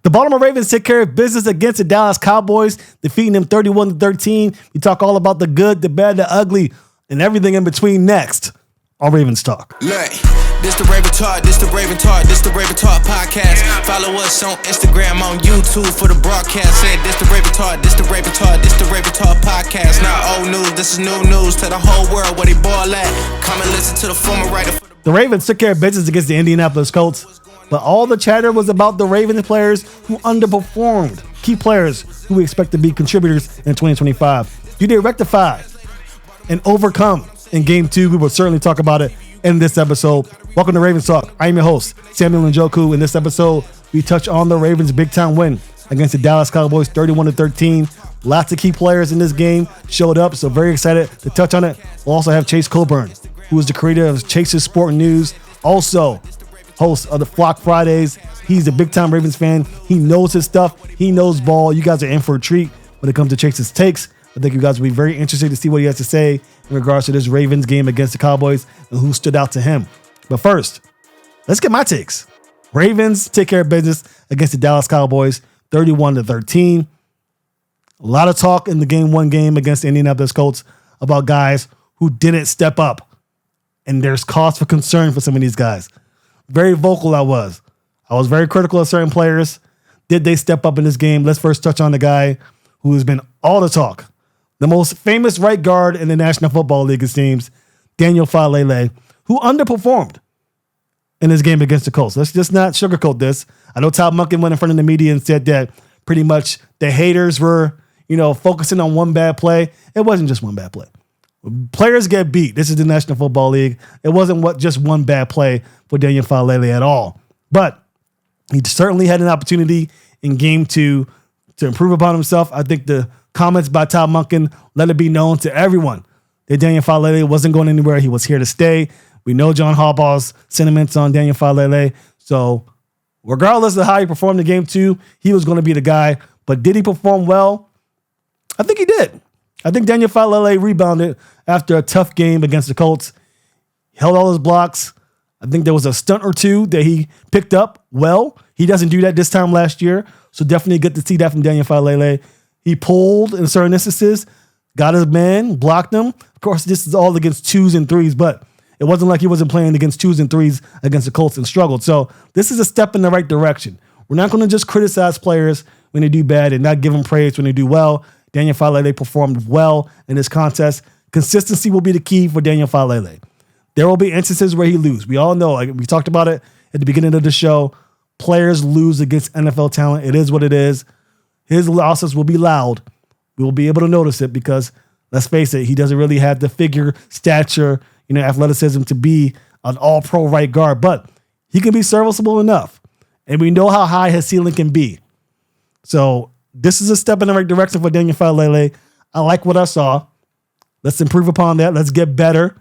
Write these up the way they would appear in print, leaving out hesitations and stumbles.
The Baltimore Ravens take care of business against the Dallas Cowboys, defeating them 31-13. We talk all about the good, the bad, the ugly, and everything in between next on Ravens Talk. Look, this the Raven Talk, this the Raven Talk, this the Raven Talk podcast. Follow us on Instagram, on YouTube for the broadcast. Said this the Raven Talk, this the Raven Talk, this the Raven Talk podcast. Not old news, this is new news to the whole world where they ball at. Come and listen to the former writer. The Ravens took care of business against the Indianapolis Colts, but all the chatter was about the Ravens players who underperformed, key players who we expect to be contributors in 2025. Do they rectify and overcome in Game 2? We will certainly talk about it in this episode. Welcome to Ravens Talk. I am your host, Samuel Njoku. In this episode, we touch on the Ravens' big-time win against the Dallas Cowboys, 31-13. Lots of key players in this game showed up, so very excited to touch on it. We'll also have Chase Coburn, who is the creator of Chase's Sport News, also host of the Flock Fridays. He's a big-time Ravens fan. He knows his stuff. He knows ball. You guys are in for a treat when it comes to Chase's takes. I think you guys will be very interested to see what he has to say in regards to this Ravens game against the Cowboys and who stood out to him. But first, let's get my takes. Ravens take care of business against the Dallas Cowboys, 31-13. A lot of talk in the Game 1 game against the Indianapolis Colts about guys who didn't step up. And there's cause for concern for some of these guys. Very vocal I was. I was very critical of certain players. Did they step up in this game? Let's first touch on the guy who has been all the talk. The most famous right guard in the National Football League, it seems, Daniel Faalele, who underperformed in his game against the Colts. Let's just not sugarcoat this. I know Todd Monken went in front of the media and said that pretty much the haters were, focusing on one bad play. It wasn't just one bad play. Players get beat. This is the National Football League. It wasn't just one bad play for Daniel Faalele at all. But he certainly had an opportunity in Game 2 to improve upon himself. I think the comments by Todd Monken let it be known to everyone that Daniel Faalele wasn't going anywhere. He was here to stay. We know John Harbaugh's sentiments on Daniel Faalele. So regardless of how he performed in Game 2, he was going to be the guy. But did he perform well? I think he did. I think Daniel Faalele rebounded after a tough game against the Colts. He held all his blocks. I think there was a stunt or two that he picked up well. He doesn't do that this time last year, so definitely good to see that from Daniel Faalele. He pulled in certain instances, got his man, blocked him. Of course, this is all against 2s and 3s, but it wasn't like he wasn't playing against 2s and 3s against the Colts and struggled. So this is a step in the right direction. We're not going to just criticize players when they do bad and not give them praise when they do well. Daniel Faalele performed well in this contest. Consistency will be the key for Daniel Faalele. There will be instances where he loses. We all know, like we talked about it at the beginning of the show, players lose against NFL talent. It is what it is. His losses will be loud. We will be able to notice it because, let's face it, he doesn't really have the figure, stature, athleticism to be an all-pro right guard, but he can be serviceable enough. And we know how high his ceiling can be. So this is a step in the right direction for Daniel Faalele. I like what I saw. Let's improve upon that. Let's get better.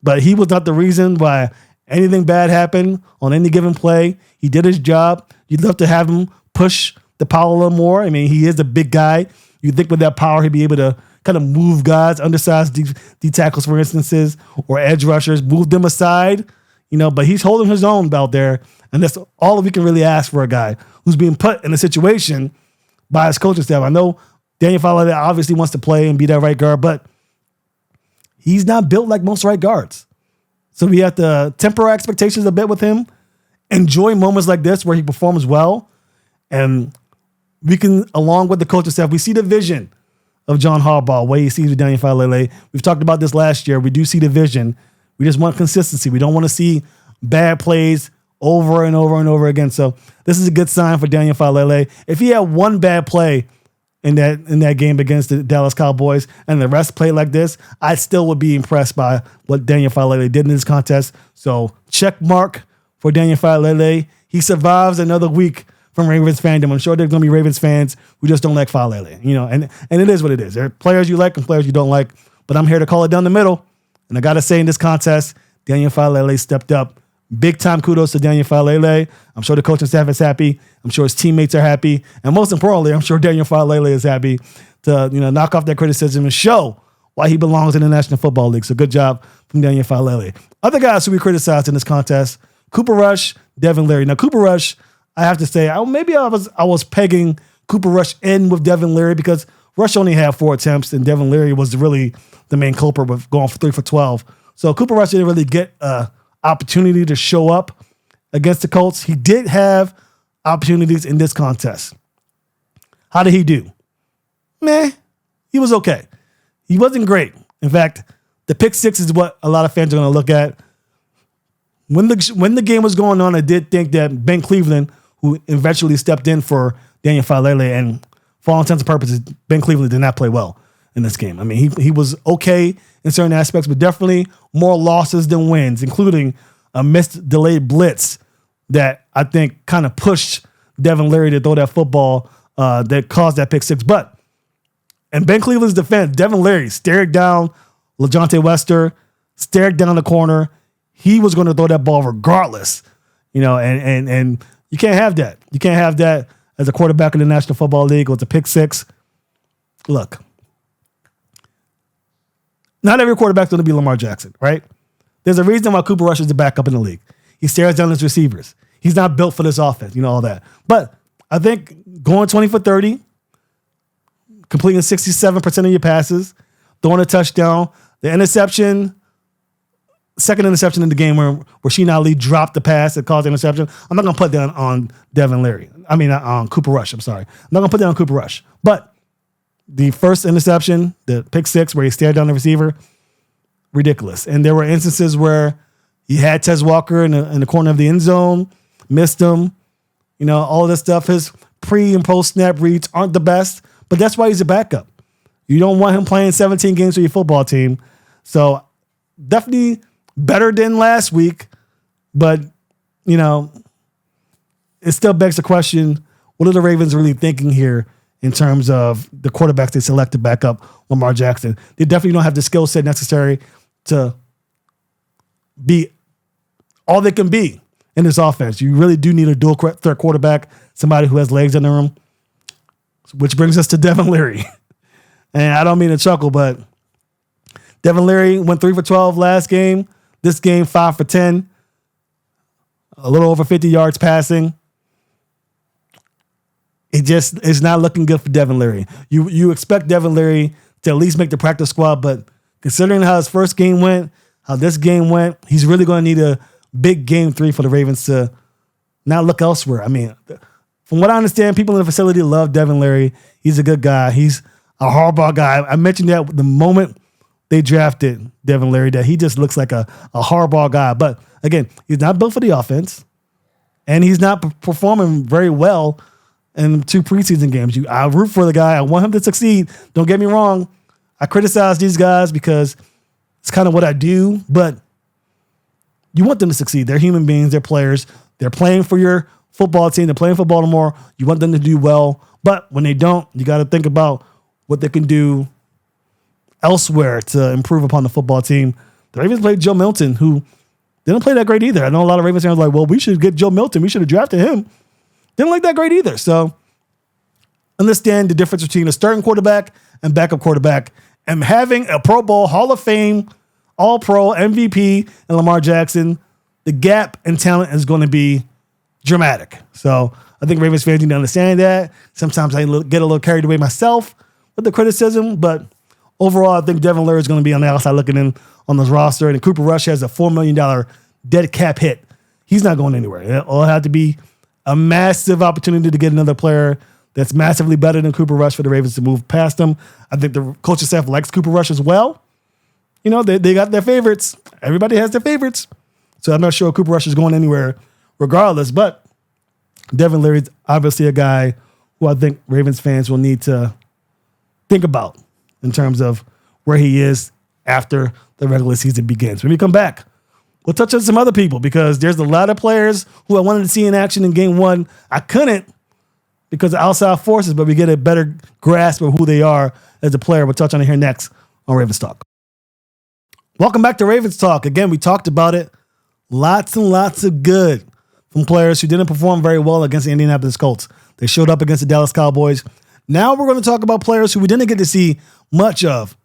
But he was not the reason why anything bad happened on any given play. He did his job. You'd love to have him push the power a little more. I mean, he is a big guy. You think with that power, he'd be able to kind of move guys, undersized D tackles, for instances, or edge rushers, move them aside, but he's holding his own out there. And that's all we can really ask for a guy who's being put in a situation by his coaching staff. I know Daniel Faalele obviously wants to play and be that right guard, but he's not built like most right guards. So we have to temper our expectations a bit with him, enjoy moments like this where he performs well, and we can, along with the coaching staff, we see the vision of John Harbaugh, what he sees with Daniel Faalele. We've talked about this last year. We do see the vision. We just want consistency. We don't want to see bad plays over and over and over again. So this is a good sign for Daniel Faalele. If he had one bad play in that game against the Dallas Cowboys and the rest played like this, I still would be impressed by what Daniel Faalele did in this contest. So check mark for Daniel Faalele. He survives another week from Ravens fandom. I'm sure there's going to be Ravens fans who just don't like Faalele, and it is what it is. There are players you like and players you don't like, but I'm here to call it down the middle. And I got to say, in this contest, Daniel Faalele stepped up. Big time kudos to Daniel Faalele. I'm sure the coaching staff is happy. I'm sure his teammates are happy. And most importantly, I'm sure Daniel Faalele is happy to knock off that criticism and show why he belongs in the National Football League. So good job from Daniel Faalele. Other guys who we criticized in this contest, Cooper Rush, Devin Leary. Now, Cooper Rush, I have to say, maybe I was pegging Cooper Rush in with Devin Leary because Rush only had 4 attempts and Devin Leary was really the main culprit with going for 3 for 12. So Cooper Rush didn't really get an opportunity to show up against the Colts. He did have opportunities in this contest. How did he do? Meh. He was okay. He wasn't great. In fact, the pick six is what a lot of fans are going to look at. When the game was going on, I did think that Ben Cleveland, who eventually stepped in for Daniel Faalele, and for all intents and purposes, Ben Cleveland did not play well in this game. I mean, he was okay in certain aspects, but definitely more losses than wins, including a missed delayed blitz that I think kind of pushed Devin Leary to throw that football that caused that pick six. But in Ben Cleveland's defense, Devin Leary stared down LaJohntay Wester, stared down the corner. He was going to throw that ball regardless, and you can't have that. You can't have that as a quarterback in the National Football League with a pick six. Look, not every quarterback's going to be Lamar Jackson, right? There's a reason why Cooper Rush is the backup in the league. He stares down his receivers. He's not built for this offense, all that. But I think going 20 for 30, completing 67% of your passes, throwing a touchdown, the interception, second interception in the game where Rasheen Ali dropped the pass that caused the interception. I'm not going to put that on Devin Leary. I mean, on Cooper Rush. I'm sorry. I'm not going to put that on Cooper Rush. But the first interception, the pick six where he stared down the receiver, ridiculous. And there were instances where he had Tez Walker in the corner of the end zone, missed him. All of this stuff. His pre and post snap reads aren't the best, but that's why he's a backup. You don't want him playing 17 games for your football team. So definitely better than last week, but, it still begs the question, what are the Ravens really thinking here in terms of the quarterbacks they select to back up Lamar Jackson? They definitely don't have the skill set necessary to be all they can be in this offense. You really do need a dual threat quarterback, somebody who has legs in the room, which brings us to Devin Leary. And I don't mean to chuckle, but Devin Leary went 3 for 12 last game. This game, 5 for 10. A little over 50 yards passing. It just is not looking good for Devin Leary. You expect Devin Leary to at least make the practice squad, but considering how his first game went, how this game went, he's really going to need a big game 3 for the Ravens to not look elsewhere. I mean, from what I understand, people in the facility love Devin Leary. He's a good guy. He's a hardball guy. I mentioned that the moment they drafted Devin Leary, that he just looks like a hardball guy. But again, he's not built for the offense, and he's not performing very well in 2 preseason games. I root for the guy. I want him to succeed. Don't get me wrong. I criticize these guys because it's kind of what I do, but you want them to succeed. They're human beings. They're players. They're playing for your football team. They're playing for Baltimore. You want them to do well. But when they don't, you got to think about what they can do elsewhere to improve upon the football team. The Ravens played Joe Milton, who didn't play that great either. I know a lot of Ravens fans are like, well, we should get Joe Milton. We should have drafted him. Didn't like that great either. So understand the difference between a starting quarterback and backup quarterback, and having a Pro Bowl, Hall of Fame, All-Pro, MVP, and Lamar Jackson. The gap in talent is going to be dramatic. So I think Ravens fans need to understand that. Sometimes I get a little carried away myself with the criticism, but overall, I think Devin Leary is going to be on the outside looking in on this roster, and Cooper Rush has a $4 million dead cap hit. He's not going anywhere. It'll have to be a massive opportunity to get another player that's massively better than Cooper Rush for the Ravens to move past him. I think the coaching staff likes Cooper Rush as well. They got their favorites. Everybody has their favorites. So I'm not sure Cooper Rush is going anywhere regardless, but Devin Leary is obviously a guy who I think Ravens fans will need to think about in terms of where he is after the regular season begins. When we come back, we'll touch on some other people because there's a lot of players who I wanted to see in action in game 1. I couldn't because of outside forces, but we get a better grasp of who they are as a player. We'll touch on it here next on Ravens Talk. Welcome back to Ravens Talk. Again, we talked about it. Lots and lots of good from players who didn't perform very well against the Indianapolis Colts. They showed up against the Dallas Cowboys. Now we're going to talk about players who we didn't get to see much of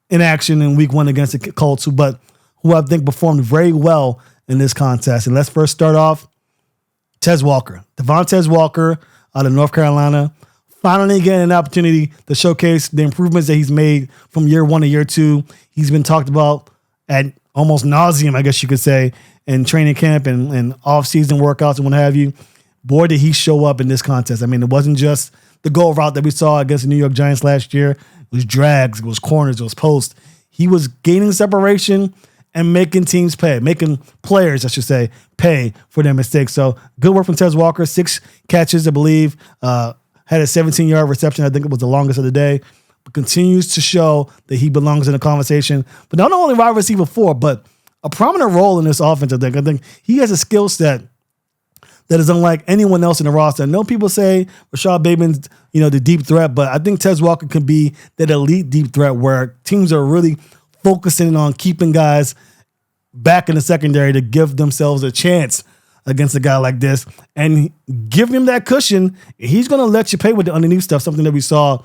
in action in week 1 against the Colts, but who I think performed very well in this contest. And let's first start off Tez Walker. Devontae Walker out of North Carolina. Finally getting an opportunity to showcase the improvements that he's made from year 1 to year 2. He's been talked about at almost nauseum, I guess you could say, in training camp and off-season workouts and what have you. Boy, did he show up in this contest. I mean, it wasn't just the goal route that we saw against the New York Giants last year. It was drags, it was corners, it was posts. He was gaining separation and making teams pay, making players, I should say, pay for their mistakes. So good work from Tez Walker. 6 catches, I believe. Had a 17-yard reception. I think it was the longest of the day. But continues to show that he belongs in the conversation. But not only wide receiver 4, but a prominent role in this offense, I think. I think he has a skill set that is unlike anyone else in the roster. I know people say Rashad Bateman's, the deep threat, but I think Tez Walker can be that elite deep threat where teams are really focusing on keeping guys back in the secondary to give themselves a chance against a guy like this and give him that cushion. He's going to let you pay with the underneath stuff, something that we saw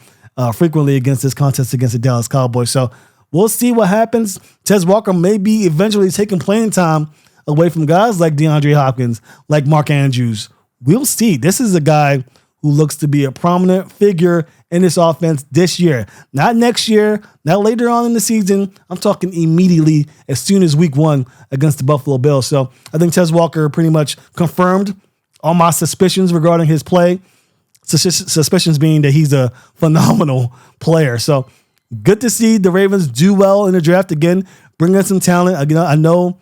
frequently against this contest against the Dallas Cowboys. So we'll see what happens. Tez Walker may be eventually taking playing time away from guys like DeAndre Hopkins, like Mark Andrews. We'll see. This is a guy who looks to be a prominent figure in this offense this year. Not next year, not later on in the season. I'm talking immediately as soon as week 1 against the Buffalo Bills. So I think Tez Walker pretty much confirmed all my suspicions regarding his play. Suspicions being that he's a phenomenal player. So good to see the Ravens do well in the draft again, bring in some talent. I know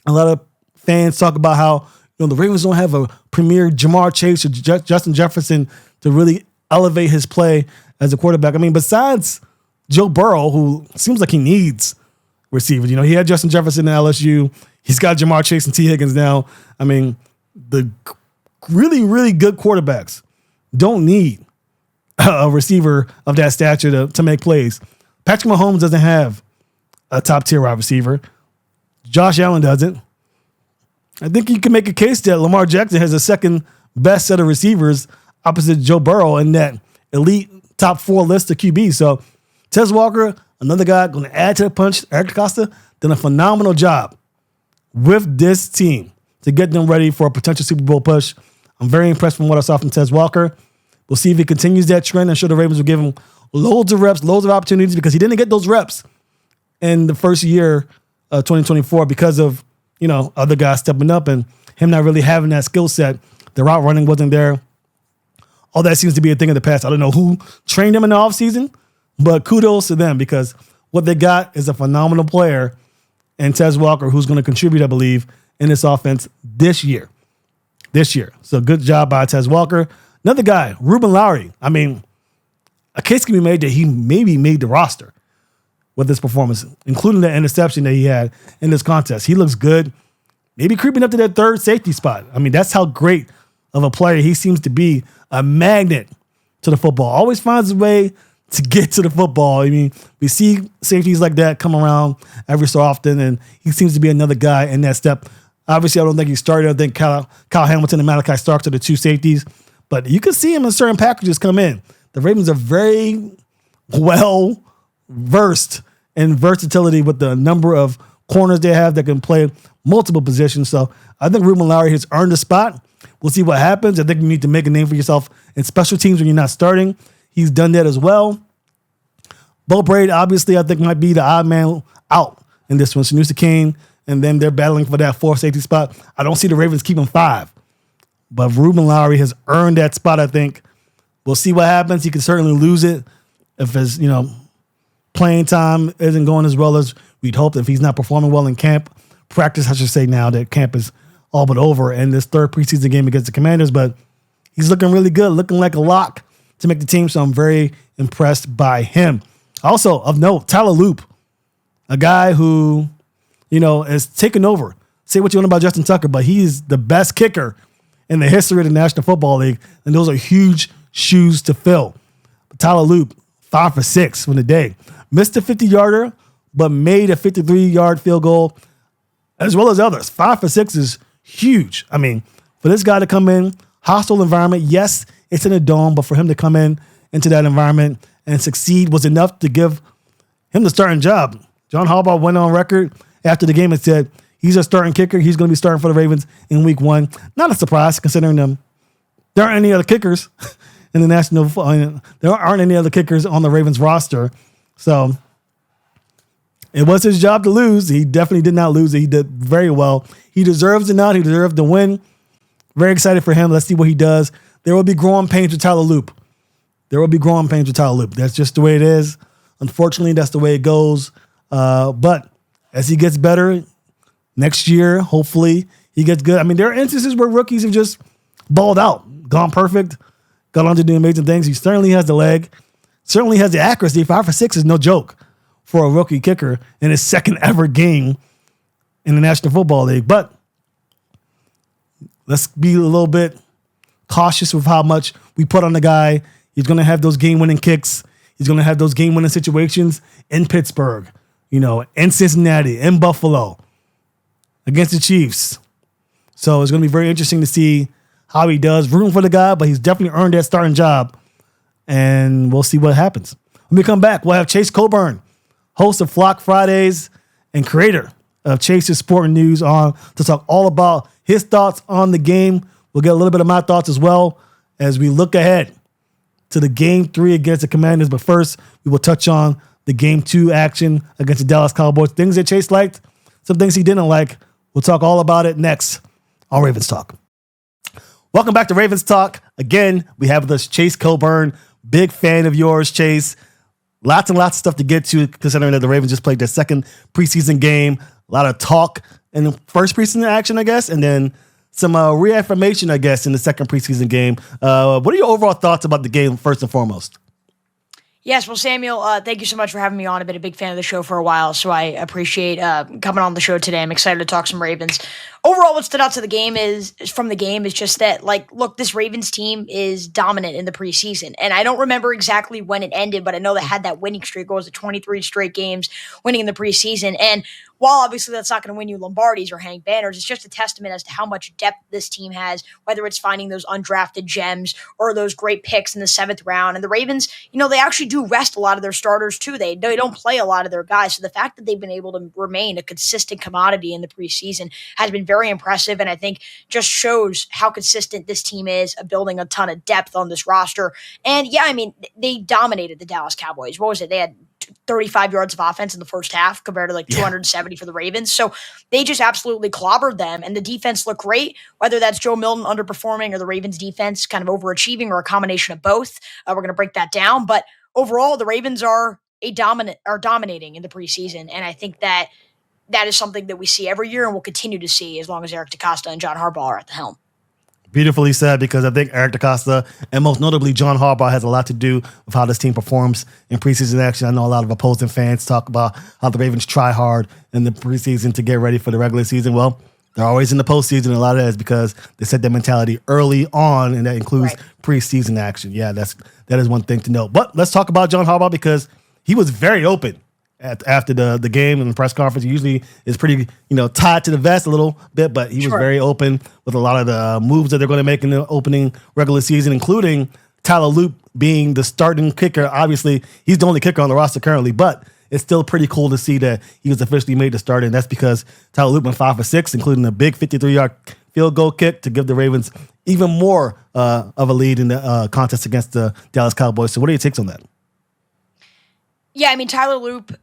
a lot of fans talk about how the Ravens don't have a premier Jamar Chase or Justin Jefferson to really elevate his play as a quarterback. I mean, besides Joe Burrow, who seems like he needs receivers. He had Justin Jefferson in LSU. He's got Jamar Chase and T. Higgins now. I mean, the really, really good quarterbacks don't need a receiver of that stature to make plays. Patrick Mahomes doesn't have a top-tier wide receiver. Josh Allen doesn't. I think you can make a case that Lamar Jackson has the second best set of receivers opposite Joe Burrow in that elite top 4 list of QB. So Tez Walker, another guy going to add to the punch. Eric Costa done a phenomenal job with this team to get them ready for a potential Super Bowl push. I'm very impressed from what I saw from Tez Walker. We'll see if he continues that trend. I'm sure the Ravens will give him loads of reps, loads of opportunities because he didn't get those reps in the first year of 2024 because of, other guys stepping up and him not really having that skill set. The route running wasn't there. All that seems to be a thing of the past. I don't know who trained him in the offseason, but kudos to them because what they got is a phenomenal player in Tez Walker who's going to contribute, I believe, in this offense this year. So good job by Tez Walker. Another guy, Ruben Lowry. I mean, a case can be made that he maybe made the roster with this performance, including the interception that he had in this contest. He looks good. Maybe creeping up to that third safety spot. I mean, that's how great of a player he seems to be. A magnet to the football. Always finds a way to get to the football. I mean, we see safeties like that come around every so often, and he seems to be another guy in that step. Obviously, I don't think he started. I think Kyle Hamilton and Malachi Starks are the 2 safeties, but you can see him in certain packages come in. The Ravens are very well versed in versatility with the number of corners they have that can play multiple positions. So I think Ruben Lowry has earned a spot. We'll see what happens. I think you need to make a name for yourself in special teams when you're not starting. He's done that as well. Bo Braid, obviously, I think might be the odd man out in this one. Sanusi Kane, and then they're battling for that 4th safety spot. I don't see the Ravens keeping 5. But Ruben Lowry has earned that spot, I think. We'll see what happens. He can certainly lose it if his, playing time isn't going as well as we'd hoped, if he's not performing well in camp. Practice, I should say now that camp is all but over in this 3rd preseason game against the Commanders, but he's looking really good, looking like a lock to make the team, so I'm very impressed by him. Also, of note, Tyler Loop, a guy who, is taking over. Say what you want about Justin Tucker, but he's the best kicker in the history of the National Football League, and those are huge shoes to fill. But Tyler Loop, 5 for 6 from the day. Missed a 50-yarder, but made a 53-yard field goal, as well as others. 5 for 6 is huge. I mean, for this guy to come in, hostile environment, yes, it's in a dome, but for him to come into that environment and succeed was enough to give him the starting job. John Harbaugh went on record after the game and said He's a starting kicker. He's going to be starting for the Ravens in week 1. Not a surprise considering there aren't any other kickers in the national. There aren't any other kickers on the Ravens roster. So it was his job to lose. He definitely did not lose it. He did very well. He deserves it now. He deserves the win. Very excited for him. Let's see what he does. There will be growing pains with Tyler Loop. That's just the way it is. Unfortunately, that's the way it goes. But as he gets better next year, hopefully he gets good. I mean, there are instances where rookies have just balled out, gone perfect, gone on to do amazing things. He certainly has the leg, certainly has the accuracy. 5 for 6 is no joke for a rookie kicker in his second ever game in the National Football League. But let's be a little bit cautious with how much we put on the guy. He's going to have those game-winning kicks. He's going to have those game-winning situations in Pittsburgh, in Cincinnati, in Buffalo, against the Chiefs. So it's going to be very interesting to see how he does. Rooting for the guy, but he's definitely earned that starting job. And we'll see what happens. When we come back, we'll have Chase Coburn, host of Flock Fridays and creator of Chase's Sporting News, on to talk all about his thoughts on the game. We'll get a little bit of my thoughts as well as we look ahead to the Game 3 against the Commanders. But first, we will touch on the Game 2 action against the Dallas Cowboys. Things that Chase liked, some things he didn't like. We'll talk all about it next on Ravens Talk. Welcome back to Ravens Talk. Again, we have with us Chase Coburn. Big fan of yours, Chase. Lots and lots of stuff to get to, considering that the Ravens just played their second preseason game. A lot of talk in the first preseason action, I guess, and then some reaffirmation, I guess, in the second preseason game. What are your overall thoughts about the game, first and foremost? Yes, well, Samuel, thank you so much for having me on. I've been a big fan of the show for a while, so I appreciate coming on the show today. I'm excited to talk some Ravens. Overall, what stood out to the game is just that, look, this Ravens team is dominant in the preseason. And I don't remember exactly when it ended, but I know they had that winning streak. It was 23 straight games winning in the preseason. And while obviously that's not going to win you Lombardis or hang banners, it's just a testament as to how much depth this team has, whether it's finding those undrafted gems or those great picks in the 7th round. And the Ravens, they actually do rest a lot of their starters too. They don't play a lot of their guys. So the fact that they've been able to remain a consistent commodity in the preseason has been very impressive, and I think just shows how consistent this team is, building a ton of depth on this roster. And yeah, I mean, they dominated the Dallas Cowboys. What was it? They had 35 yards of offense in the first half compared to 270 for the Ravens. So they just absolutely clobbered them, and the defense looked great, whether that's Joe Milton underperforming or the Ravens defense kind of overachieving or a combination of both. We're going to break that down, but overall, the Ravens are dominating in the preseason, and I think that is something that we see every year and we'll continue to see as long as Eric DeCosta and John Harbaugh are at the helm. Beautifully said, because I think Eric DeCosta and most notably John Harbaugh has a lot to do with how this team performs in preseason action. I know a lot of opposing fans talk about how the Ravens try hard in the preseason to get ready for the regular season. Well, they're always in the postseason, and a lot of that is because they set their mentality early on, and that includes preseason action. Yeah, that is one thing to note. But let's talk about John Harbaugh, because he was very open after the game and the press conference. He usually is pretty, tied to the vest a little bit, but he was very open with a lot of the moves that they're going to make in the opening regular season, including Tyler Loop being the starting kicker. Obviously, he's the only kicker on the roster currently, but it's still pretty cool to see that he was officially made the starter, and that's because Tyler Loop went 5 for 6, including a big 53-yard field goal kick to give the Ravens even more of a lead in the contest against the Dallas Cowboys. So what are your takes on that? Yeah, I mean, Tyler Loop,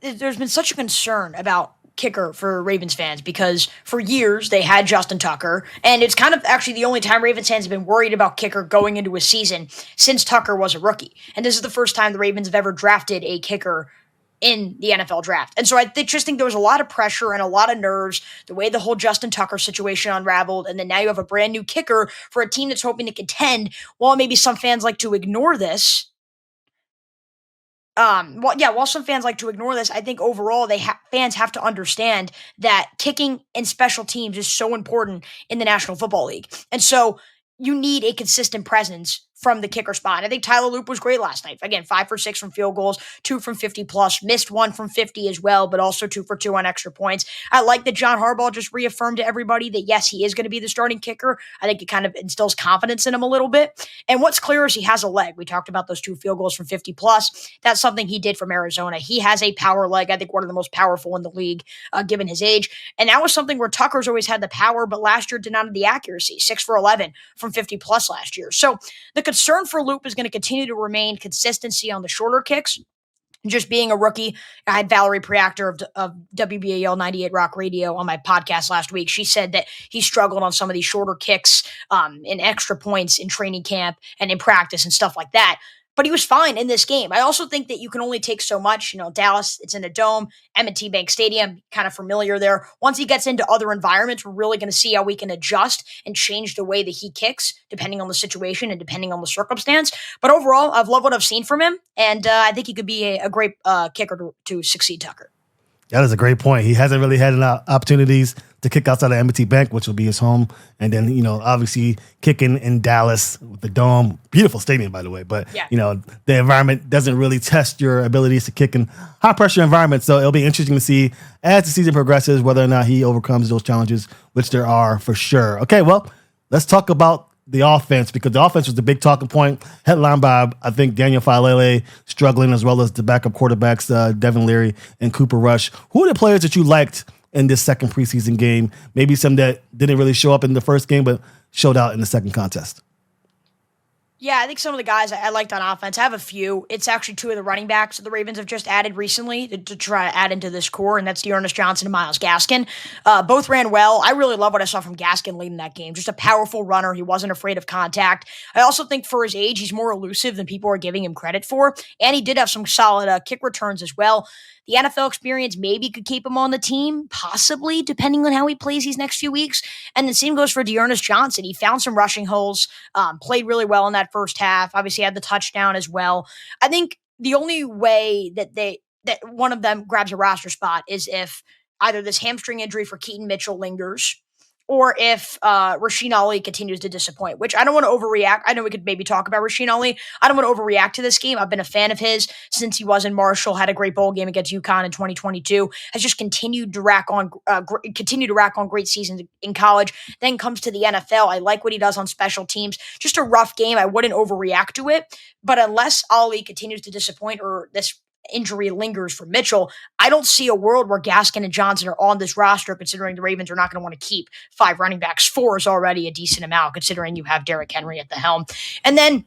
there's been such a concern about kicker for Ravens fans because for years they had Justin Tucker, and it's kind of actually the only time Ravens fans have been worried about kicker going into a season since Tucker was a rookie. And this is the first time the Ravens have ever drafted a kicker in the NFL draft. And so I just think there was a lot of pressure and a lot of nerves, the way the whole Justin Tucker situation unraveled, and then now you have a brand new kicker for a team that's hoping to contend. While maybe some fans like to ignore this, while some fans like to ignore this, I think overall fans have to understand that kicking and special teams is so important in the National Football League. And so you need a consistent presence from the kicker spot. I think Tyler Loop was great last night. Again, 5 for 6 from field goals, 2 from 50 plus, missed 1 from 50 as well, but also 2 for 2 on extra points. I like that John Harbaugh just reaffirmed to everybody that yes, he is going to be the starting kicker. I think it kind of instills confidence in him a little bit. And what's clear is he has a leg. We talked about those 2 field goals from 50 plus. That's something he did from Arizona. He has a power leg. I think one of the most powerful in the league, given his age. And that was something where Tucker's always had the power, but last year did not have the accuracy. 6 for 11 from 50 plus last year. So the concern for Loop is going to continue to remain consistency on the shorter kicks. Just being a rookie, I had Valerie Preactor of WBAL 98 Rock Radio on my podcast last week. She said that he struggled on some of these shorter kicks in extra points in training camp and in practice and stuff like that. But he was fine in this game. I also think that you can only take so much. Dallas, it's in a dome, M&T Bank Stadium, kind of familiar there. Once he gets into other environments, we're really going to see how we can adjust and change the way that he kicks, depending on the situation and depending on the circumstance. But overall, I've loved what I've seen from him, and I think he could be a great kicker to succeed Tucker. That is a great point. He hasn't really had opportunities to kick outside of M&T Bank, which will be his home. And then, obviously kicking in Dallas with the Dome. Beautiful stadium, by the way. But, the environment doesn't really test your abilities to kick in high-pressure environments. So it'll be interesting to see as the season progresses whether or not he overcomes those challenges, which there are for sure. Okay, well, let's talk about the offense, because the offense was the big talking point, headlined by, I think, Daniel Faalele struggling, as well as the backup quarterbacks, Devin Leary and Cooper Rush. Who are the players that you liked in this second preseason game? Maybe some that didn't really show up in the first game, but showed out in the second contest. Yeah, I think some of the guys I liked on offense. I have a few. It's actually 2 of the running backs that the Ravens have just added recently to try to add into this core, and that's Dearness Johnson and Myles Gaskin. Both ran well. I really love what I saw from Gaskin leading that game. Just a powerful runner. He wasn't afraid of contact. I also think for his age, he's more elusive than people are giving him credit for, and he did have some solid kick returns as well. The NFL experience maybe could keep him on the team, possibly, depending on how he plays these next few weeks. And the same goes for Dearness Johnson. He found some rushing holes, played really well in that first half, obviously had the touchdown as well. I think the only way that one of them grabs a roster spot is if either this hamstring injury for Keaton Mitchell lingers, or if Rasheen Ali continues to disappoint, which I don't want to overreact. I know we could maybe talk about Rasheen Ali. I don't want to overreact to this game. I've been a fan of his since he was in Marshall, had a great bowl game against UConn in 2022, has just continued to rack on great seasons in college, then comes to the NFL. I like what he does on special teams. Just a rough game. I wouldn't overreact to it. But unless Ali continues to disappoint or this injury lingers for Mitchell, I don't see a world where Gaskin and Johnson are on this roster, considering the Ravens are not going to want to keep 5 running backs. 4 is already a decent amount, considering you have Derrick Henry at the helm. And then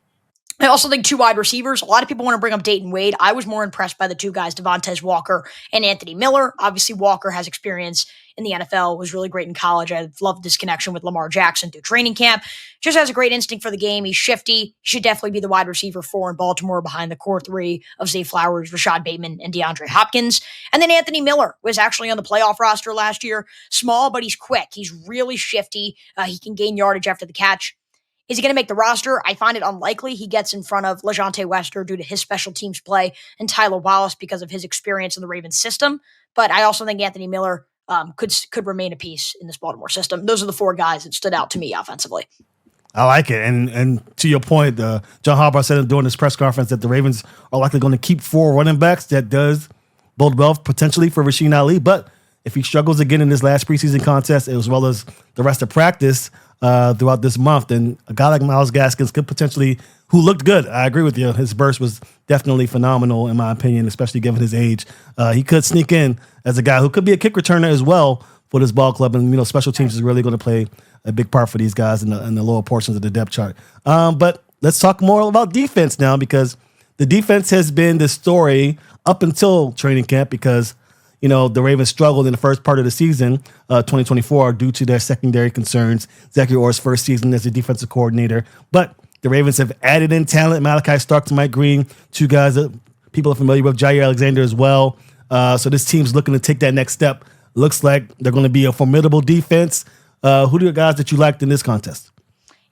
I also think 2 wide receivers. A lot of people want to bring up Dayton Wade. I was more impressed by the 2 guys, Devontae Walker and Anthony Miller. Obviously, Walker has experience in the NFL, was really great in college. I loved this connection with Lamar Jackson through training camp. Just has a great instinct for the game. He's shifty. He should definitely be the wide receiver 4 in Baltimore behind the core 3 of Zay Flowers, Rashad Bateman, and DeAndre Hopkins. And then Anthony Miller was actually on the playoff roster last year. Small, but he's quick. He's really shifty. He can gain yardage after the catch. Is he going to make the roster? I find it unlikely. He gets in front of LeJontay Wester due to his special teams play and Tyler Wallace because of his experience in the Ravens system. But I also think Anthony Miller could remain a piece in this Baltimore system. Those are the 4 guys that stood out to me offensively. I like it. And to your point, John Harbaugh said during this press conference that the Ravens are likely going to keep 4 running backs. That does bode well potentially for Rasheen Ali. But if he struggles again in this last preseason contest, as well as the rest of practice throughout this month, then a guy like Myles Gaskins could potentially, who looked good. I agree with you. His burst was definitely phenomenal, in my opinion, especially given his age. He could sneak in as a guy who could be a kick returner as well for this ball club. And, special teams is really going to play a big part for these guys in the lower portions of the depth chart. But let's talk more about defense now, because the defense has been the story up until training camp, because the Ravens struggled in the first part of the season, 2024, due to their secondary concerns. Zachary Orr's first season as a defensive coordinator. But the Ravens have added in talent, Malachi Starks and Mike Green, 2 guys that people are familiar with, Jair Alexander as well. So this team's looking to take that next step. Looks like they're going to be a formidable defense. Who are the guys that you liked in this contest?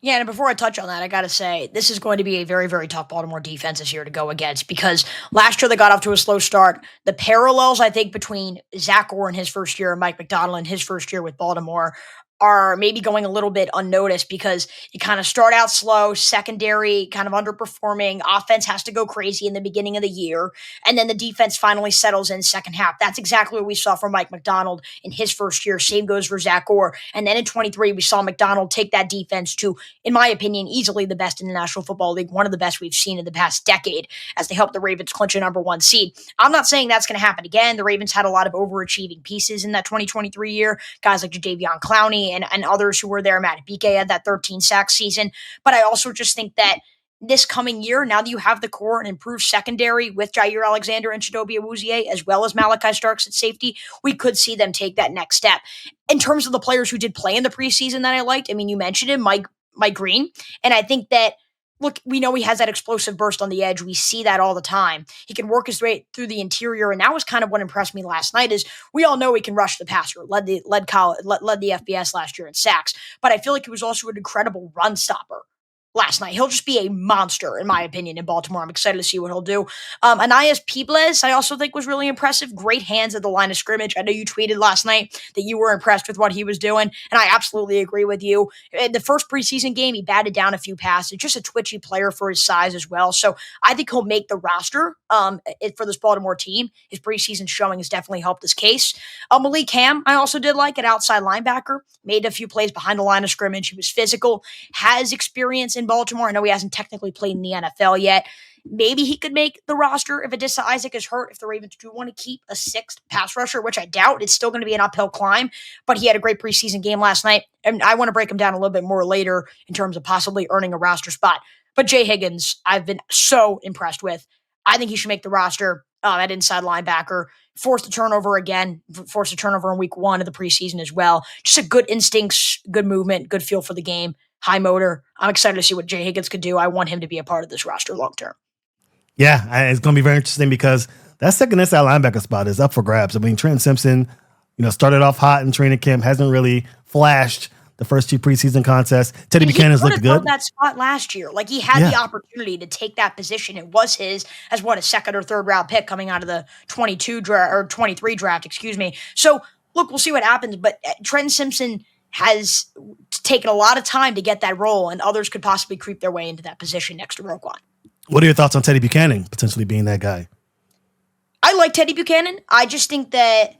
Yeah, and before I touch on that, I got to say, this is going to be a very, very tough Baltimore defense this year to go against, because last year they got off to a slow start. The parallels, I think, between Zach Orr in his first year and Mike McDonald in his first year with Baltimore are maybe going a little bit unnoticed because you kind of start out slow, secondary kind of underperforming, offense has to go crazy in the beginning of the year, and then the defense finally settles in second half. That's exactly what we saw from Mike Macdonald in his first year. Same goes for Zach Orr. And then in 23, we saw Macdonald take that defense to, in my opinion, easily the best in the National Football League, one of the best we've seen in the past decade as they helped the Ravens clinch a number 1 seed. I'm not saying that's going to happen again. The Ravens had a lot of overachieving pieces in that 2023 year, guys like Jadeveon Clowney and others who were there. Matt Abike had that 13 sack season. But I also just think that this coming year, now that you have the core and improved secondary with Jair Alexander and Chidobe Awuzie, as well as Malachi Starks at safety, we could see them take that next step. In terms of the players who did play in the preseason that I liked, I mean, you mentioned him, Mike Green. And I think that, look, we know he has that explosive burst on the edge. We see that all the time. He can work his way through the interior, and that was kind of what impressed me last night. Is we all know he can rush the passer, led the FBS last year in sacks, but I feel like he was also an incredible run stopper last night. He'll just be a monster, in my opinion, in Baltimore. I'm excited to see what he'll do. Anais Peebles, I also think was really impressive. Great hands at the line of scrimmage. I know you tweeted last night that you were impressed with what he was doing, and I absolutely agree with you. In the first preseason game, he batted down a few passes. Just a twitchy player for his size as well. So I think he'll make the roster for this Baltimore team. His preseason showing has definitely helped his case. Malik Ham, I also did like, an outside linebacker. Made a few plays behind the line of scrimmage. He was physical, has experience in Baltimore. I know he hasn't technically played in the NFL yet. Maybe he could make the roster if Adisa Isaac is hurt, if the Ravens do want to keep a sixth pass rusher, which I doubt. It's still going to be an uphill climb, but he had a great preseason game last night, and I want to break him down a little bit more later in terms of possibly earning a roster spot. But Jay Higgins, I've been so impressed with. I think he should make the roster at inside linebacker. Forced a turnover again, forced a turnover in week 1 of the preseason as well. Just a good instincts, good movement, good feel for the game, high motor. I'm excited to see what Jay Higgins could do. I want him to be a part of this roster long term. Yeah, it's going to be very interesting because that second inside linebacker spot is up for grabs. I mean, Trenton Simpson, started off hot in training camp, hasn't really flashed the first 2 preseason contests. Teddy Buchanan's looked good. That spot last year, like he had the opportunity to take that position. It was his as a second or third round pick coming out of the 22 draft or 23 draft, excuse me. So look, we'll see what happens. But Trenton Simpson has taken a lot of time to get that role, and others could possibly creep their way into that position next to Roquan. What are your thoughts on Teddy Buchanan potentially being that guy? I like Teddy Buchanan. I just think that,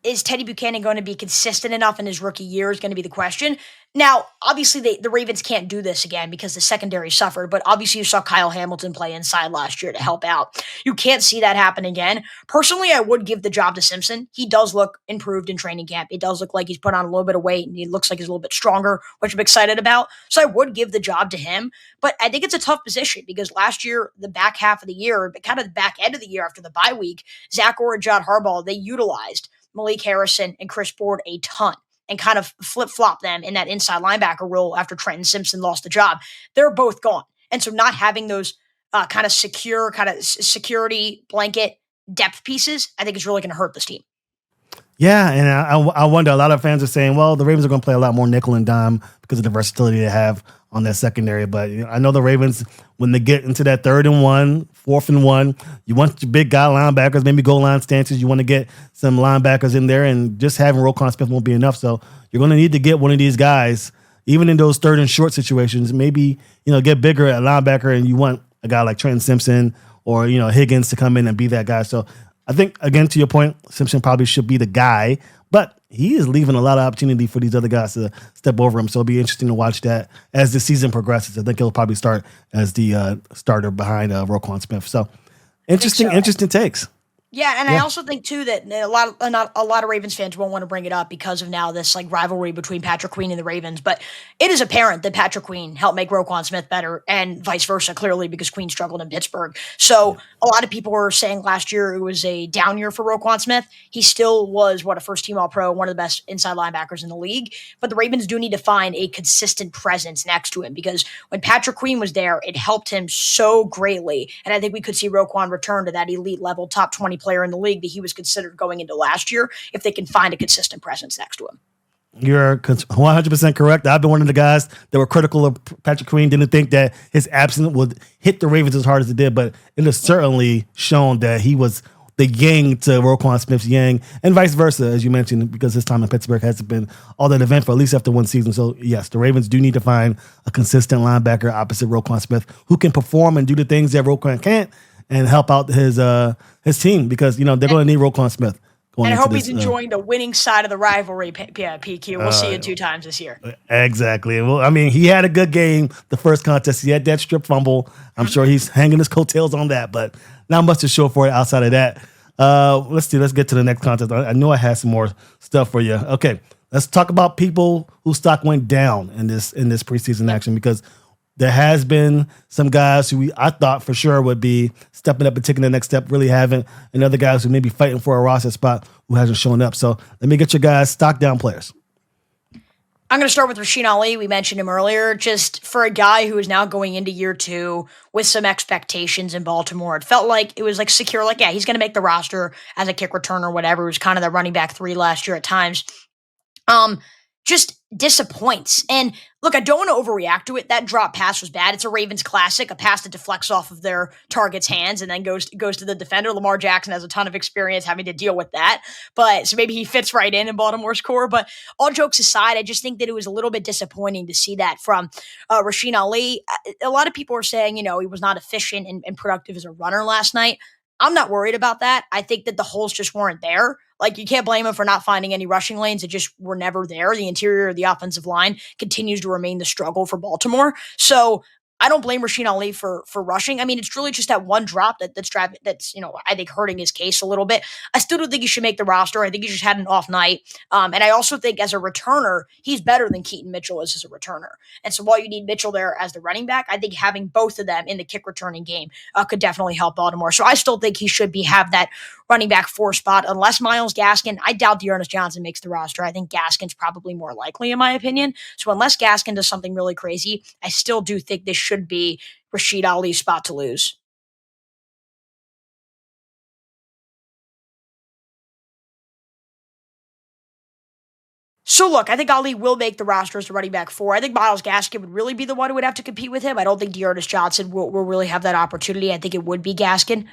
is Teddy Buchanan going to be consistent enough in his rookie year is going to be the question. Now, obviously, the Ravens can't do this again because the secondary suffered, but obviously you saw Kyle Hamilton play inside last year to help out. You can't see that happen again. Personally, I would give the job to Simpson. He does look improved in training camp. It does look like he's put on a little bit of weight, and he looks like he's a little bit stronger, which I'm excited about. So I would give the job to him, but I think it's a tough position because last year, the back half of the year, kind of the back end of the year after the bye week, Zach Orr and John Harbaugh, they utilized Malik Harrison and Chris Board a ton and kind of flip-flop them in that inside linebacker role after Trenton Simpson lost the job. They're both gone. And so not having those kind of security blanket depth pieces, I think is really going to hurt this team. Yeah, and I wonder, a lot of fans are saying, well, the Ravens are going to play a lot more nickel and dime because of the versatility they have on that secondary. But I know the Ravens, when they get into that 3rd and 1, 4th and 1, you want your big guy linebackers, maybe goal line stances. You want to get some linebackers in there, and just having Roquan Smith won't be enough. So you're going to need to get one of these guys, even in those 3rd and short situations, maybe, get bigger at linebacker, and you want a guy like Trenton Simpson or, Higgins to come in and be that guy. So I think, again, to your point, Simpson probably should be the guy, but he is leaving a lot of opportunity for these other guys to step over him. So it'll be interesting to watch that as the season progresses. I think he'll probably start as the starter behind Roquan Smith. So interesting takes. Yeah, and I also think too that a lot of Ravens fans won't want to bring it up because of now this rivalry between Patrick Queen and the Ravens. But it is apparent that Patrick Queen helped make Roquan Smith better, and vice versa, clearly, because Queen struggled in Pittsburgh. So a lot of people were saying last year it was a down year for Roquan Smith. He still was a first-team All-Pro, one of the best inside linebackers in the league. But the Ravens do need to find a consistent presence next to him because when Patrick Queen was there, it helped him so greatly. And I think we could see Roquan return to that elite level, top 20 player in the league that he was considered going into last year if they can find a consistent presence next to him. You're 100% correct. I've been one of the guys that were critical of Patrick Queen, didn't think that his absence would hit the Ravens as hard as it did, but it has certainly shown that he was the yang to Roquan Smith's yang, and vice versa, as you mentioned, because his time in Pittsburgh hasn't been all that eventful, at least after one season. So, yes, the Ravens do need to find a consistent linebacker opposite Roquan Smith who can perform and do the things that Roquan can't and help out his team because, they're going to need Roquan Smith. And I hope he's enjoying the winning side of the rivalry, PQ. We'll see you 2 times this year. Exactly. Well, I mean, he had a good game the first contest. He had that strip fumble. I'm sure he's hanging his coattails on that, but not much to show for it outside of that. Let's get to the next contest. I know I had some more stuff for you. Okay, let's talk about people whose stock went down in this preseason action because there has been some guys who I thought for sure would be stepping up and taking the next step, really haven't, and other guys who may be fighting for a roster spot who hasn't shown up. So let me get your guys' stock down players. I'm going to start with Rasheen Ali. We mentioned him earlier. Just for a guy who is now going into year 2 with some expectations in Baltimore, it felt like it was like secure. Like, yeah, he's going to make the roster as a kick returner or whatever. It was kind of the running back 3 last year at times. Just disappoints. And look, I don't want to overreact to it. That drop pass was bad. It's a Ravens classic, a pass that deflects off of their target's hands and then goes to the defender. Lamar Jackson has a ton of experience having to deal with that. But so maybe he fits right in Baltimore's core. But all jokes aside, I just think that it was a little bit disappointing to see that from Rasheen Ali. A lot of people are saying, he was not efficient and productive as a runner last night. I'm not worried about that. I think that the holes just weren't there. Like, you can't blame him for not finding any rushing lanes. It just were never there. The interior of the offensive line continues to remain the struggle for Baltimore. So I don't blame Rasheen Ali for rushing. I mean, it's really just that one drop that's I think hurting his case a little bit. I still don't think he should make the roster. I think he just had an off night. And I also think as a returner, he's better than Keaton Mitchell is as a returner. And so while you need Mitchell there as the running back, I think having both of them in the kick returning game could definitely help Baltimore. So I still think he should have that running back 4 spot, unless Myles Gaskin. I doubt Dearness Johnson makes the roster. I think Gaskin's probably more likely in my opinion. So unless Gaskin does something really crazy, I still do think this should be Rasheen Ali's spot to lose. So look, I think Ali will make the roster as the running back 4. I think Myles Gaskin would really be the one who would have to compete with him. I don't think Dearness Johnson will really have that opportunity. I think it would be Gaskin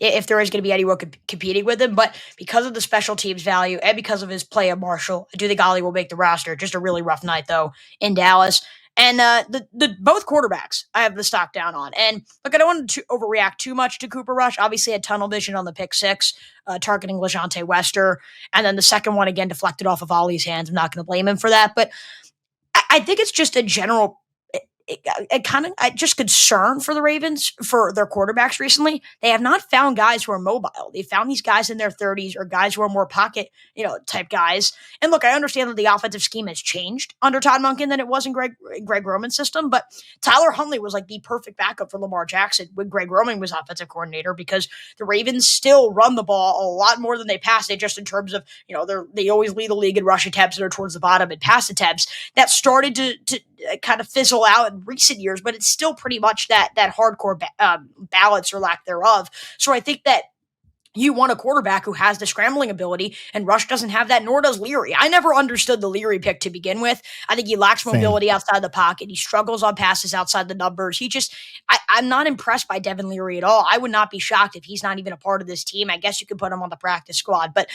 if there is going to be anyone competing with him. But because of the special teams value and because of his play of Marshall, I do think Ali will make the roster. Just a really rough night, though, in Dallas. And the both quarterbacks I have the stock down on. And look, I don't want to overreact too much to Cooper Rush. Obviously, had tunnel vision on the pick 6, targeting LeJontay Wester. And then the second one, again, deflected off of Ali's hands. I'm not going to blame him for that. But I think it's just a general just concern for the Ravens, for their quarterbacks recently. They have not found guys who are mobile. They found these guys in their 30s or guys who are more pocket, type guys. And look, I understand that the offensive scheme has changed under Todd Monken than it was in Greg Roman's system, but Tyler Huntley was like the perfect backup for Lamar Jackson when Greg Roman was offensive coordinator, because the Ravens still run the ball a lot more than they pass it, just in terms of, they always lead the league in rush attempts and are towards the bottom in pass attempts. That started to kind of fizzle out in recent years, but it's still pretty much that hardcore balance or lack thereof. So I think that you want a quarterback who has the scrambling ability, and Rush doesn't have that, nor does Leary. I never understood the Leary pick to begin with. I think he lacks mobility outside the pocket. He struggles on passes outside the numbers. I'm not impressed by Devin Leary at all. I would not be shocked if he's not even a part of this team. I guess you could put him on the practice squad, but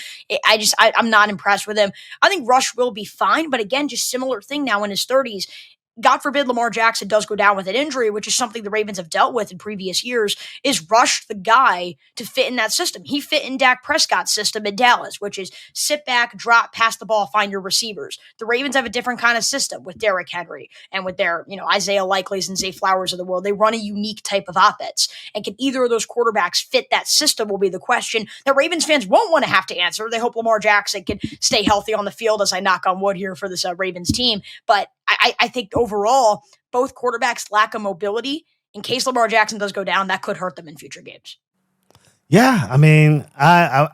I'm not impressed with him. I think Rush will be fine, but again, just similar thing now in his 30s. God forbid Lamar Jackson does go down with an injury, which is something the Ravens have dealt with in previous years. Is Rush the guy to fit in that system? He fit in Dak Prescott's system in Dallas, which is sit back, drop, pass the ball, find your receivers. The Ravens have a different kind of system with Derrick Henry and with their, Isaiah Likely's and Zay Flowers of the world. They run a unique type of offense. And can either of those quarterbacks fit that system will be the question that Ravens fans won't want to have to answer. They hope Lamar Jackson can stay healthy on the field, as I knock on wood here for this Ravens team. But I think overall, both quarterbacks lack a mobility. In case Lamar Jackson does go down, that could hurt them in future games. Yeah, I mean,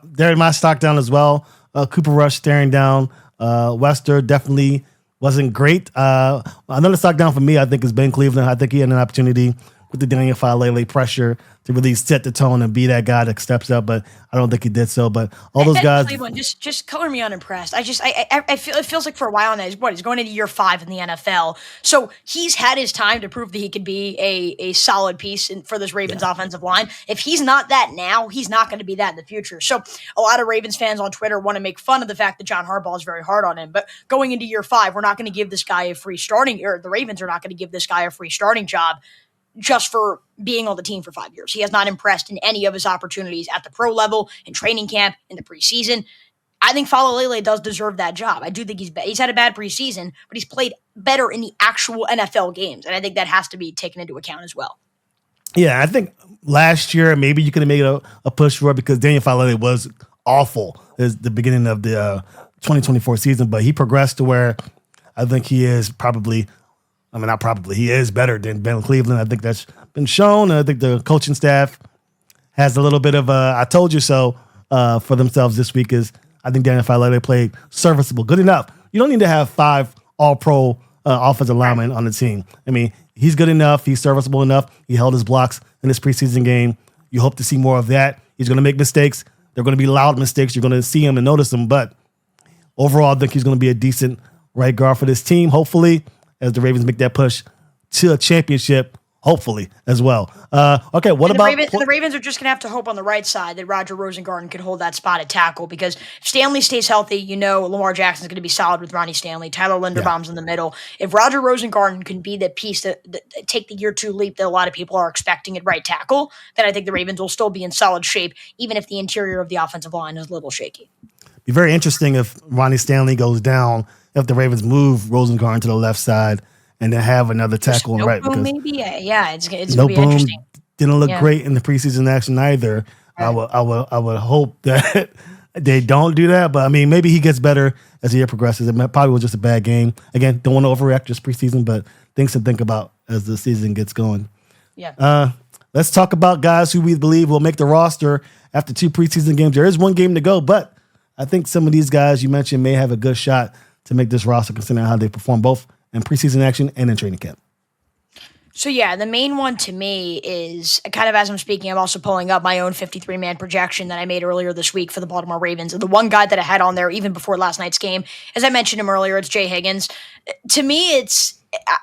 they're in my stock down as well. Cooper Rush staring down. Wester definitely wasn't great. Another stock down for me, I think, is Ben Cleveland. I think he had an opportunity with the Daniel Faalele pressure to really set the tone and be that guy that steps up, but I don't think he did so. But all those guys, Cleveland, just color me unimpressed. I feel it feels like for a while now he's going into year 5 in the NFL, so he's had his time to prove that he could be a solid piece for this Ravens offensive line. If he's not that now, he's not going to be that in the future. So a lot of Ravens fans on Twitter want to make fun of the fact that John Harbaugh is very hard on him, but going into year 5, we're not going to give this guy a free starting, or the Ravens are not going to give this guy a free starting job just for being on the team for 5 years. He has not impressed in any of his opportunities at the pro level, in training camp, in the preseason. I think Faalele does deserve that job. I do think he's had a bad preseason, but he's played better in the actual NFL games, and I think that has to be taken into account as well. Yeah, I think last year maybe you could have made a push for it because Daniel Faalele was awful at the beginning of the 2024 season, but he progressed to where I think he is he is better than Ben Cleveland. I think that's been shown. I think the coaching staff has a little bit of a I told you so for themselves this week. Is I think Daniel Faalele played serviceable, good enough. You don't need to have 5 all-pro offensive linemen on the team. I mean, he's good enough. He's serviceable enough. He held his blocks in this preseason game. You hope to see more of that. He's going to make mistakes. They're going to be loud mistakes. You're going to see him and notice them. But overall, I think he's going to be a decent right guard for this team, hopefully, as the Ravens make that push to a championship, hopefully, as well. Okay, what about... The Ravens are just going to have to hope on the right side that Roger Rosengarten can hold that spot at tackle, because if Stanley stays healthy, Lamar Jackson's going to be solid with Ronnie Stanley. Tyler Linderbaum's in the middle. If Roger Rosengarten can be the piece that take the year 2 leap that a lot of people are expecting at right tackle, then I think the Ravens will still be in solid shape, even if the interior of the offensive line is a little shaky. Be very interesting if Ronnie Stanley goes down, if the Ravens move Rosengarten to the left side and then have another tackle on the right. Because maybe, it's going to be interesting. Didn't look great in the preseason action either. Right. I would hope that they don't do that, but I mean, maybe he gets better as the year progresses. It probably was just a bad game. Again, don't want to overreact just preseason, but things to think about as the season gets going. Yeah. Let's talk about guys who we believe will make the roster after 2 preseason games. There is 1 game to go, but I think some of these guys you mentioned may have a good shot to make this roster, considering how they perform both in preseason action and in training camp. So, the main one to me is, kind of as I'm speaking, I'm also pulling up my own 53-man projection that I made earlier this week for the Baltimore Ravens. And the one guy that I had on there even before last night's game, as I mentioned him earlier, it's Jay Higgins. To me,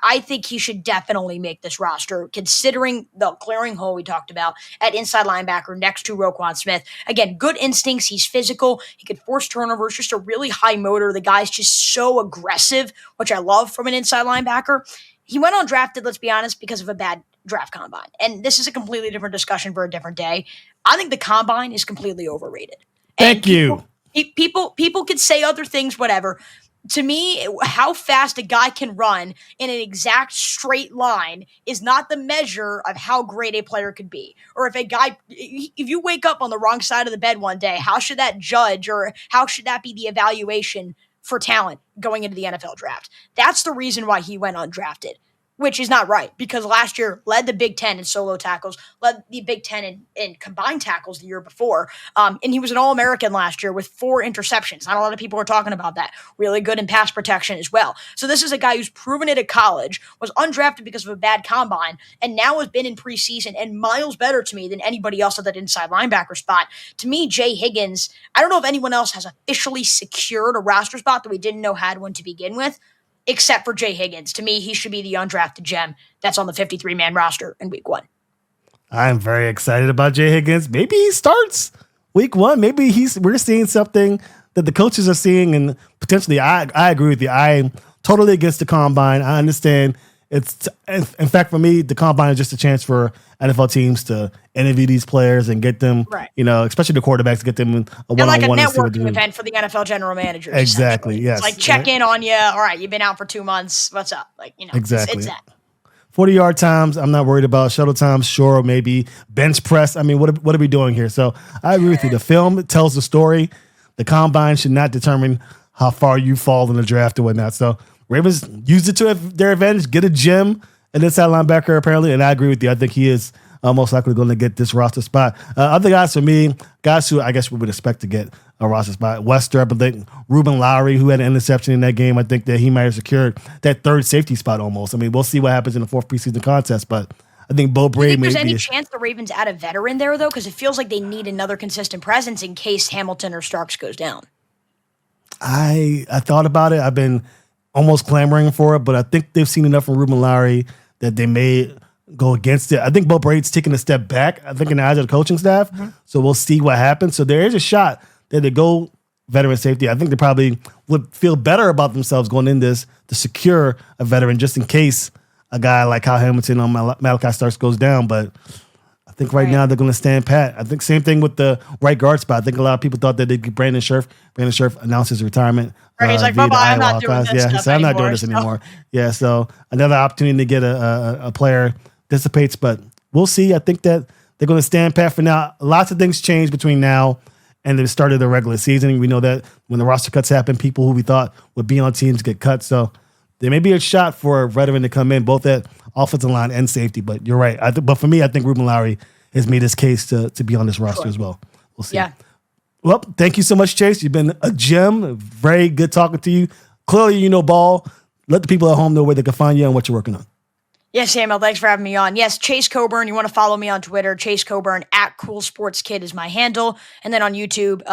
I think he should definitely make this roster, considering the glaring hole we talked about at inside linebacker next to Roquan Smith. Again, good instincts. He's physical. He can force turnovers, just a really high motor. The guy's just so aggressive, which I love from an inside linebacker. He went undrafted, let's be honest, because of a bad draft combine. And this is a completely different discussion for a different day. I think the combine is completely overrated. Thank you. People could say other things, whatever. To me, how fast a guy can run in an exact straight line is not the measure of how great a player could be. Or if you wake up on the wrong side of the bed one day, how should that judge, or how should that be the evaluation for talent going into the NFL draft? That's the reason why he went undrafted, which is not right, because last year led the Big Ten in solo tackles, led the Big Ten in combined tackles the year before. And he was an All-American last year with 4 interceptions. Not a lot of people are talking about that. Really good in pass protection as well. So this is a guy who's proven it at college, was undrafted because of a bad combine, and now has been in preseason and miles better to me than anybody else at that inside linebacker spot. To me, Jay Higgins, I don't know if anyone else has officially secured a roster spot that we didn't know had one to begin with, except for Jay Higgins. To me, he should be the undrafted gem that's on the 53-man roster in week 1. I'm very excited about Jay Higgins. Maybe he starts week 1. Maybe we're seeing something that the coaches are seeing, and potentially I agree with you. I'm totally against the combine. I understand in fact, for me, the combine is just a chance for NFL teams to interview these players and get them, right, especially the quarterbacks, get them a one-on-one. Like a networking event for the NFL general managers. Exactly, yes. It's like check in on you. All right, you've been out for 2 months. What's up? Exactly. It's that. 40-yard times, I'm not worried about. Shuttle times, sure, maybe. Bench press, I mean, what are we doing here? So I agree with you. The film tells the story. The combine should not determine how far you fall in the draft or whatnot. So Ravens used it to their advantage, get a gem, an inside linebacker apparently, and I agree with you. I think he is most likely going to get this roster spot. Other guys for me, guys who I guess we would expect to get a roster spot. Wester, I think Ruben Lowry, who had an interception in that game, I think that he might have secured that 3rd safety spot almost. I mean, we'll see what happens in the 4th preseason contest, but I think Bo Braid Do you think may there's any be. chance the Ravens add a veteran there, though? Because it feels like they need another consistent presence in case Hamilton or Starks goes down. I thought about it. I've been almost clamoring for it, but I think they've seen enough from Ruben Lowry that they may go against it. I think Bo Braid's taking a step back, I think, in the eyes of the coaching staff. So we'll see what happens. So there is a shot that they go veteran safety. I think they probably would feel better about themselves going in this to secure a veteran just in case a guy like Kyle Hamilton or Malachi Starks goes down. But I think right now they're going to stand pat. I think same thing with the right guard spot. I think a lot of people thought that they'd get Brandon Scherf. Brandon Scherf announced his retirement. He's like, bye-bye, I'm not doing this stuff so I'm not anymore, doing this anymore. Yeah, so another opportunity to get a player dissipates, but we'll see. I think that they're going to stand pat for now. Lots of things change between now and the start of the regular season. We know that when the roster cuts happen, people who we thought would be on teams get cut. So there may be a shot for a veteran to come in, both at offensive line and safety. But you're right. But for me, I think Ruben Lowry has made his case to be on this roster as well. We'll see. Yeah. Well, thank you so much, Chase. You've been a gem. Very good talking to you. Clearly, you know ball. Let the people at home know where they can find you and what you're working on. Yes, Samuel, thanks for having me on. Yes, Chase Coburn, you want to follow me on Twitter. Chase Coburn at Cool Sports Kid is my handle. And then on YouTube,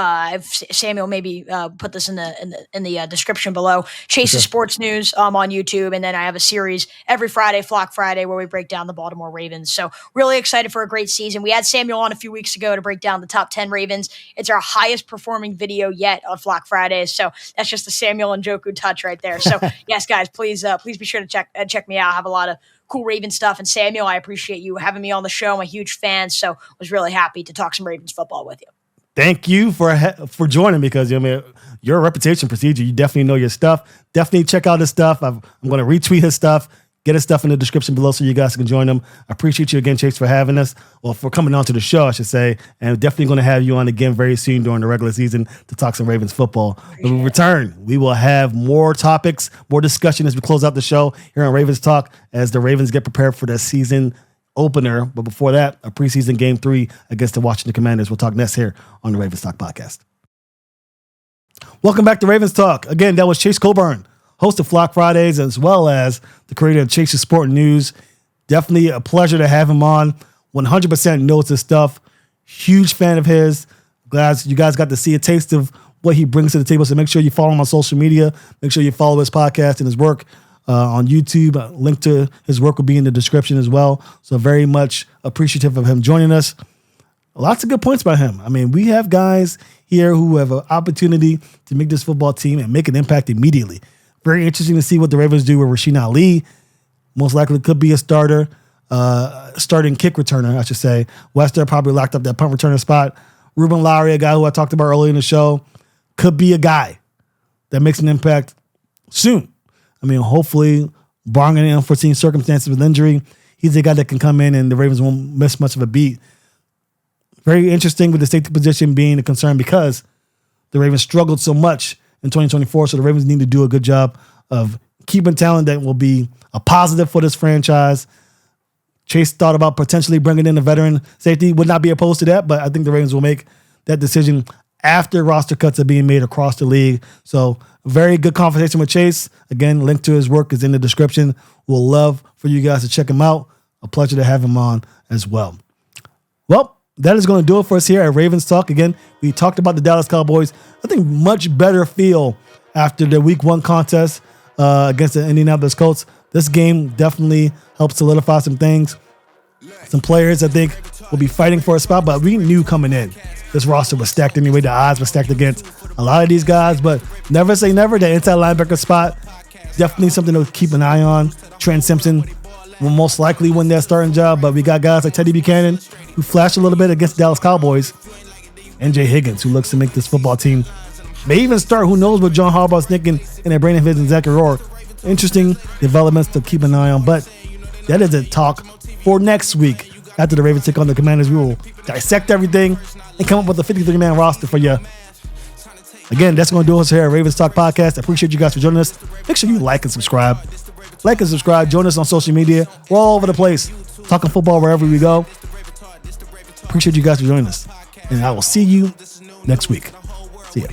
Samuel maybe put this in the description below. Chase's Sports News on YouTube. And then I have a series every Friday, Flock Friday, where we break down the Baltimore Ravens. So really excited for a great season. We had Samuel on a few weeks ago to break down the top 10 Ravens. It's our highest performing video yet on Flock Fridays. So that's just the Samuel and Njoku touch right there. So yes, guys, please be sure to check me out. I have a lot of cool Ravens stuff. And Samuel, I appreciate you having me on the show. I'm a huge fan, so was really happy to talk some Ravens football with you. Thank you for joining, because your reputation procedure. You definitely know your stuff. Definitely check out his stuff. I'm going to retweet his stuff. Get his stuff in the description below so you guys can join him. I appreciate you again, Chase, for having us, or for coming on to the show, I should say. And definitely going to have you on again very soon during the regular season to talk some Ravens football. When we return, we will have more topics, more discussion as we close out the show here on Ravens Talk as the Ravens get prepared for the season opener. But before that, a preseason game 3 against the Washington Commanders. We'll talk next here on the Ravens Talk podcast. Welcome back to Ravens Talk. Again, that was Chase Coburn, host of Flock Fridays, as well as the creator of Chase's Sport News. Definitely a pleasure to have him on. 100% knows his stuff. Huge fan of his. Glad you guys got to see a taste of what he brings to the table. So make sure you follow him on social media. Make sure you follow his podcast and his work on YouTube. A link to his work will be in the description as well. So very much appreciative of him joining us. Lots of good points by him. I mean, we have guys here who have an opportunity to make this football team and make an impact immediately. Very interesting to see what the Ravens do with Rasheen Ali. Most likely could be a starting kick returner, I should say. Wester probably locked up that punt returner spot. Ruben Lowry, a guy who I talked about earlier in the show, could be a guy that makes an impact soon. I mean, hopefully, barring any unforeseen circumstances with injury, he's a guy that can come in and the Ravens won't miss much of a beat. Very interesting with the safety position being a concern because the Ravens struggled so much in 2024, so the Ravens need to do a good job of keeping talent that will be a positive for this franchise. Chase thought about potentially bringing in a veteran safety. Would not be opposed to that, but I think the Ravens will make that decision after roster cuts are being made across the league. So very good conversation with Chase. Again, link to his work is in the description. We'll love for you guys to check him out. A pleasure to have him on as well. Well, that is going to do it for us here at Ravens Talk. Again, we talked about the Dallas Cowboys. I think much better feel after the Week 1 contest against the Indianapolis Colts. This game definitely helped solidify some things. Some players, I think, will be fighting for a spot, but we knew coming in this roster was stacked anyway. The odds were stacked against a lot of these guys, but never say never. The inside linebacker spot, definitely something to keep an eye on. Trent Simpson will most likely win that starting job, but we got guys like Teddy Buchanan, who flashed a little bit against the Dallas Cowboys, and Jay Higgins, who looks to make this football team. May even start, who knows what John Harbaugh's thinking, and then Brandon Fitz and Zachary Orr. Interesting developments to keep an eye on, but that is a talk for next week. After the Ravens take on the Commanders, we will dissect everything and come up with a 53-man roster for you. Again, that's going to do us here at Ravens Talk Podcast. I appreciate you guys for joining us. Make sure you like and subscribe. Like and subscribe. Join us on social media. We're all over the place, talking football wherever we go. Appreciate you guys for joining us. And I will see you next week. See ya.